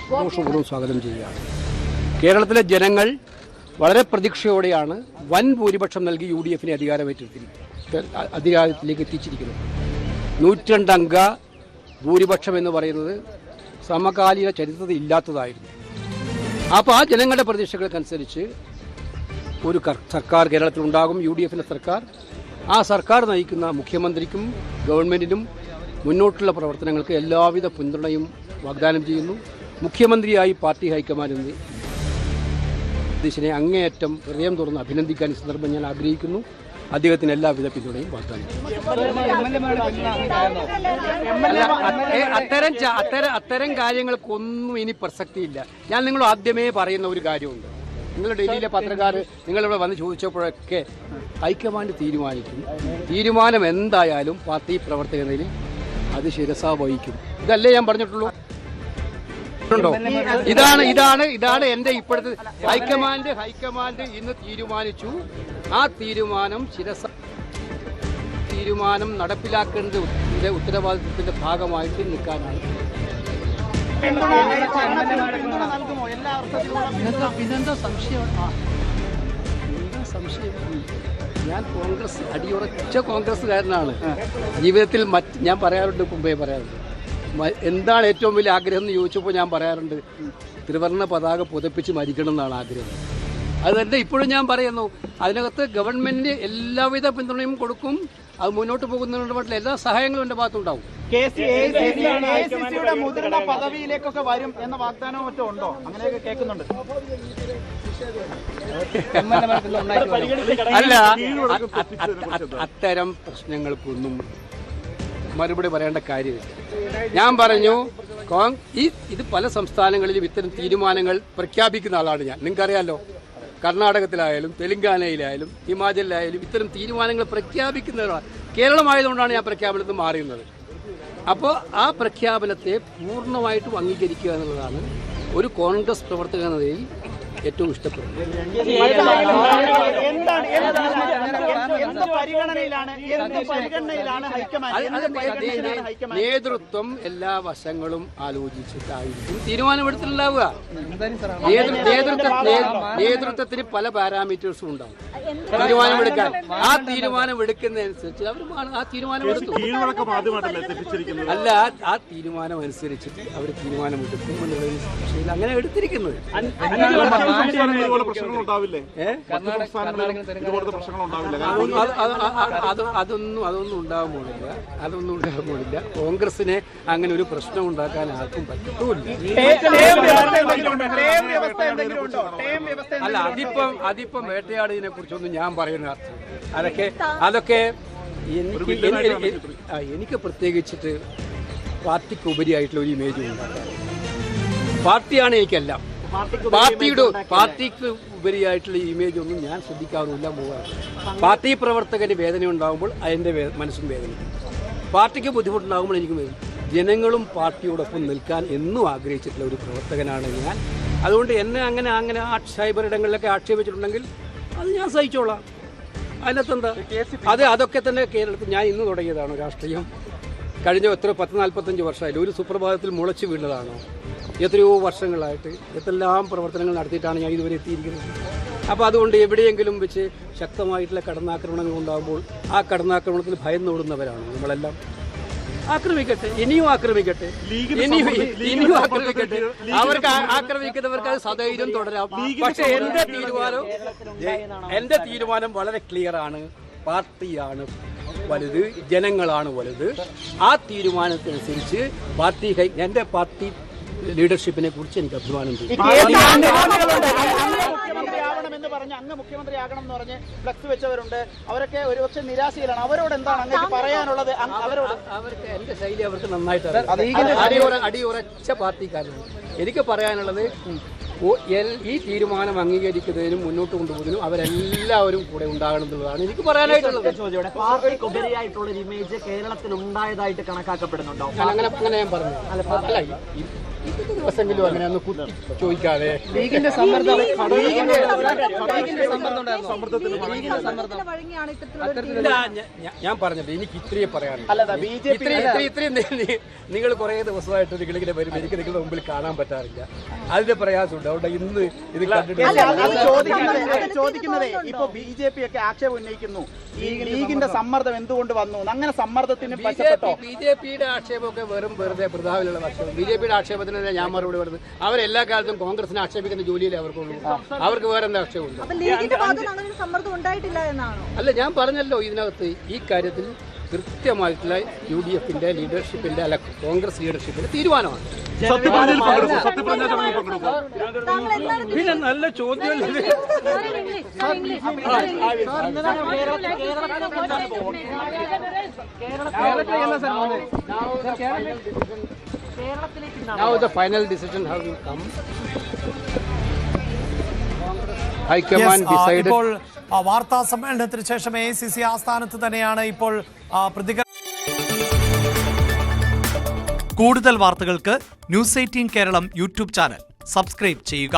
സന്തോഷപൂർവ്വം സ്വാഗതം ചെയ്യുകയാണ്. കേരളത്തിലെ ജനങ്ങൾ വളരെ പ്രതീക്ഷയോടെയാണ് വൻ ഭൂരിപക്ഷം നൽകി UDF അധികാരത്തിലേക്ക് എത്തിച്ചിരിക്കുന്നത്. 102 അംഗ ഭൂരിപക്ഷം എന്ന് പറയുന്നത് സമകാലിക ചരിത്രത്തിൽ ഇല്ലാത്തതായിരുന്നു. അപ്പോൾ ആ ജനങ്ങളുടെ പ്രതീക്ഷകൾക്കനുസരിച്ച് ഒരു സർക്കാർ കേരളത്തിലുണ്ടാകും, UDF സർക്കാർ. ആ സർക്കാർ നയിക്കുന്ന മുഖ്യമന്ത്രിക്കും ഗവൺമെൻറ്റിനും മുന്നോട്ടുള്ള പ്രവർത്തനങ്ങൾക്ക് എല്ലാവിധ പിന്തുണയും വാഗ്ദാനം ചെയ്യുന്നു. മുഖ്യമന്ത്രിയായി പാർട്ടി ഹൈക്കമാൻഡ് നെ അങ്ങേയറ്റം ഹൃദയം തുറന്ന് അഭിനന്ദിക്കാൻ ഈ സന്ദർഭം ഞാൻ ആഗ്രഹിക്കുന്നു. അദ്ദേഹത്തിന് എല്ലാവിധ പിന്തുണയും വാഗ്ദാനം ചെയ്യുന്നു. അത്തരം കാര്യങ്ങൾക്കൊന്നും ഇനി പ്രസക്തിയില്ല. ഞാൻ നിങ്ങളോട് ആദ്യമേ പറയുന്ന ഒരു കാര്യമുണ്ട്. നിങ്ങൾ ഡൽഹിയിലെ പത്രക്കാർ നിങ്ങളിവിടെ വന്ന് ചോദിച്ചപ്പോഴൊക്കെ ഹൈക്കമാൻഡ് തീരുമാനിക്കും. തീരുമാനം എന്തായാലും പാർട്ടി പ്രവർത്തകനിൽ അത് ശിരസാ വഹിക്കും. ഇതല്ലേ ഞാൻ പറഞ്ഞിട്ടുള്ളൂ. ഇതാണ് എന്റെ ഇപ്പോഴത്തെ ഹൈക്കമാൻഡ് ഇന്ന് തീരുമാനിച്ചു. ആ തീരുമാനം നടപ്പിലാക്കേണ്ടതിന്റെ ഉത്തരവാദിത്വത്തിന്റെ ഭാഗമായിട്ട് നിൽക്കാനാണ്. പിന്നെന്താ സംശയം? ഞാൻ അടിയുറച്ച കോൺഗ്രസ്സുകാരനാണ്. ജീവിതത്തിൽ ഞാൻ പറയാറുണ്ട്, മുമ്പേ പറയാറുണ്ട്, എന്താണ് ഏറ്റവും വലിയ ആഗ്രഹം എന്ന് ചോദിച്ചപ്പോൾ ഞാൻ പറയാറുണ്ട്, ത്രിവർണ്ണ പതാക പുതപ്പിച്ച് മരിക്കണം എന്നാണ് ആഗ്രഹം. അത് തന്നെ ഇപ്പോഴും ഞാൻ പറയുന്നു. അതിനകത്ത് ഗവൺമെൻറ് എല്ലാവിധ പിന്തുണയും കൊടുക്കും. അത് മുന്നോട്ട് പോകുന്നതിനുള്ള എല്ലാ സഹായങ്ങളും എൻ്റെ ഭാഗത്തുണ്ടാവും. മുതിർന്ന പദവിയിലേക്കൊക്കെ വരും എന്ന വാഗ്ദാനവും മറ്റും ഉണ്ടോ? അങ്ങനെയൊക്കെ കേൾക്കുന്നുണ്ട്. അല്ല, അത്തരം പ്രശ്നങ്ങൾക്കൊന്നും മറുപടി പറയേണ്ട കാര്യമില്ല. ഞാൻ പറഞ്ഞു, ഇത് പല സംസ്ഥാനങ്ങളിലും ഇത്തരം തീരുമാനങ്ങൾ പ്രഖ്യാപിക്കുന്ന ആളാണ് ഞാൻ. നിങ്ങൾക്കറിയാമല്ലോ, കർണാടകത്തിലായാലും തെലങ്കാനയിലായാലും ഹിമാചലിലായാലും ഇത്തരം തീരുമാനങ്ങൾ പ്രഖ്യാപിക്കുന്നവരാണ്. കേരളമായതുകൊണ്ടാണ് ഞാൻ പ്രഖ്യാപനത്തിൽ മാറിയുന്നത്. അപ്പോൾ ആ പ്രഖ്യാപനത്തെ പൂർണ്ണമായിട്ടും അംഗീകരിക്കുക എന്നുള്ളതാണ് ഒരു കോൺഗ്രസ് പ്രവർത്തക എന്ന നിലയിൽ ഏറ്റവും ഇഷ്ടപ്പെടുന്നത്. നേതൃത്വം എല്ലാ വശങ്ങളും ആലോചിച്ചിട്ടായിരിക്കും തീരുമാനമെടുത്തിട്ടുണ്ടാവുക. നേതൃത്വത്തിന് പല പാരാമീറ്റേഴ്സും ഉണ്ടാവും തീരുമാനമെടുക്കാൻ. ആ തീരുമാനമെടുക്കുന്നതനുസരിച്ച് അവർ ആ തീരുമാനമെടുത്തു. അല്ല, ആ തീരുമാനം അനുസരിച്ചിട്ട് അവർ തീരുമാനമെടുക്കും എന്നുള്ളതിന് പക്ഷേ അങ്ങനെ എടുത്തിരിക്കുന്നത്. അതൊന്നും ഉണ്ടാകാൻ പോണില്ല. കോൺഗ്രസിനെ അങ്ങനെ ഒരു പ്രശ്നം ഉണ്ടാക്കാൻ ആർക്കും പറ്റൂല്ല. അല്ല, അതിപ്പം വേട്ടയാടിനെ കുറിച്ചൊന്നും ഞാൻ പറയുന്ന അതൊക്കെ എനിക്ക് പ്രത്യേകിച്ചിട്ട് പാർട്ടിക്ക് ഉപരിയായിട്ടുള്ള ഒരു ഇമേജ് ഉണ്ടാക്കാൻ. പാർട്ടിയാണ് എനിക്കെല്ലാം. പാർട്ടിക്ക് ഉപരിയായിട്ടുള്ള ഇമേജ് ഒന്നും ഞാൻ ശ്രദ്ധിക്കാറുമില്ല. പാർട്ടി പ്രവർത്തകന് വേദന ഉണ്ടാകുമ്പോൾ എൻ്റെ മനസ്സും വേദനിക്കും. പാർട്ടിക്ക് ബുദ്ധിമുട്ടുണ്ടാകുമ്പോൾ എനിക്ക് വേദന. ജനങ്ങളും പാർട്ടിയോടൊപ്പം നിൽക്കാൻ എന്നും ആഗ്രഹിച്ചിട്ടുള്ള ഒരു പ്രവർത്തകനാണ് ഞാൻ. അതുകൊണ്ട് എന്നെ അങ്ങനെ സൈബർ ഇടങ്ങളിലൊക്കെ ആക്ഷേപിച്ചിട്ടുണ്ടെങ്കിൽ അത് ഞാൻ സഹിച്ചോളാം. അതിനകത്തെന്താ? അതൊക്കെ തന്നെ കേരളത്തിൽ ഞാൻ ഇന്ന് തുടങ്ങിയതാണോ രാഷ്ട്രീയം? കഴിഞ്ഞ 10-45 വർഷമായില്ല. ഒരു സുപ്രഭാതത്തിൽ മുളച്ചു വീണതാണോ? എത്രയോ വർഷങ്ങളായിട്ട് എന്തെല്ലാം പ്രവർത്തനങ്ങൾ നടത്തിയിട്ടാണ് ഞാൻ ഇതുവരെ എത്തിയിരിക്കുന്നത്. അപ്പോൾ അതുകൊണ്ട് എവിടെയെങ്കിലും വെച്ച് ശക്തമായിട്ടുള്ള കടന്നാക്രമണങ്ങൾ ഉണ്ടാകുമ്പോൾ ആ കടന്നാക്രമണത്തിൽ ഭയന്നോടുന്നവരാണ് നമ്മളെല്ലാം. ആക്രമിക്കട്ടെ, ഇനിയും ആക്രമിക്കട്ടെ. അവർക്ക് ആക്രമിക്കുന്നവർക്ക് അത് സധൈര്യം തുടരാം. പക്ഷെ എന്റെ തീരുമാനം വളരെ ക്ലിയർ ആണ്. പാർട്ടിയാണ് വലുത്, ജനങ്ങളാണ് വലുത്. ആ തീരുമാനത്തിനനുസരിച്ച് എന്റെ പാർട്ടി ലീഡർഷിപ്പിനെ കുറിച്ച് എനിക്ക് അഭിമാനം തോന്നി. മുഖ്യമന്ത്രിയാവണമെന്ന് പറഞ്ഞ് അങ്ങ് മുഖ്യമന്ത്രിയാകണം എന്ന് പറഞ്ഞ് ഫ്ലക്സ് വെച്ചവരുണ്ട്. അവരൊക്കെ ഒരുപക്ഷെ നിരാശയിലാണ്. അവരോട് എന്താണ് അങ്ങേക്ക് പറയാനുള്ളത്? അവർക്ക് എന്റെ ശൈലി അവർക്ക് നന്നായിട്ട് അടിയുറച്ച പാർട്ടിക്കാരാണ്. എനിക്ക് പറയാനുള്ളത്, ഈ തീരുമാനം അംഗീകരിക്കുന്നതിനും മുന്നോട്ട് കൊണ്ടുപോകുന്നതിനും അവരെല്ലാവരും കൂടെ ഉണ്ടാകണം എന്നുള്ളതാണ് എനിക്ക് പറയാനായിട്ടുള്ളത്. പാർട്ടിക്ക് ഉപരിയായിട്ടുള്ള ഇമേജ് കേരളത്തിൽ ഉണ്ടായതായിട്ട് കണക്കാക്കപ്പെടുന്നുണ്ടോ? അങ്ങനെ ഞാൻ പറഞ്ഞു. അല്ല, ദിവസമെങ്കിലും അങ്ങനെ ഒന്ന് കുത്തി ചോദിക്കാതെ ലീഗിന്റെ സമ്മർദ്ദം ഇല്ല, ഞാൻ പറഞ്ഞത് എനിക്ക് ഇത്രയും പറയാനുള്ളൂ. അല്ലതാ BJP ഇത്രയും നിങ്ങൾ കുറേ ദിവസമായിട്ട് നിങ്ങളിങ്ങനെ വരും, എനിക്ക് നിങ്ങളുടെ മുമ്പിൽ കാണാൻ പറ്റാറില്ല. അതിന്റെ പ്രയാസമുണ്ട്. അതുകൊണ്ട് ഇന്ന് ഇത് കണ്ടിട്ട് ചോദിക്കുന്നത് ഇപ്പൊ BJP ഒക്കെ ആക്ഷേപം ഉന്നയിക്കുന്നു ഈ ലീഗിന്റെ സമ്മർദ്ദം എന്തുകൊണ്ട് വന്നു, അങ്ങനെ സമ്മർദ്ദത്തിന് പറ്റപ്പെട്ടോ? BJPയുടെ ആക്ഷേപമൊക്കെ വെറുതെ വൃഥാവിലുള്ള ആക്ഷേപം. BJPയുടെ ആക്ഷേപത്തിന് ഞാൻ മറുപടി പറയുന്നത് അവരെല്ലാ കാലത്തും കോൺഗ്രസിനെ ആക്ഷേപിക്കുന്ന ജോലിയിലേ അവർക്കുള്ളൂ. അവർക്ക് വേറെ എന്താ ആക്ഷേപമുണ്ട്? അല്ല, ഞാൻ പറഞ്ഞല്ലോ ഇതിനകത്ത് ഈ കാര്യത്തിൽ കൃത്യമായിട്ടുള്ള UDFന്റെ ലീഡർഷിപ്പിന്റെ അല്ല കോൺഗ്രസ് ലീഡർഷിപ്പിന്റെ തീരുമാനമാണ്. പിന്നെ നല്ല ചോദ്യം. Now the final decision has come. High Command decided. ഇപ്പോൾ വാർത്താ സമ്മേളനത്തിന് ശേഷം AICC ആസ്ഥാനത്ത് തന്നെയാണ് ഇപ്പോൾ കൂടുതൽ വാർത്തകൾക്ക് News 18 Keralam YouTube channel subscribe ചെയ്യുക.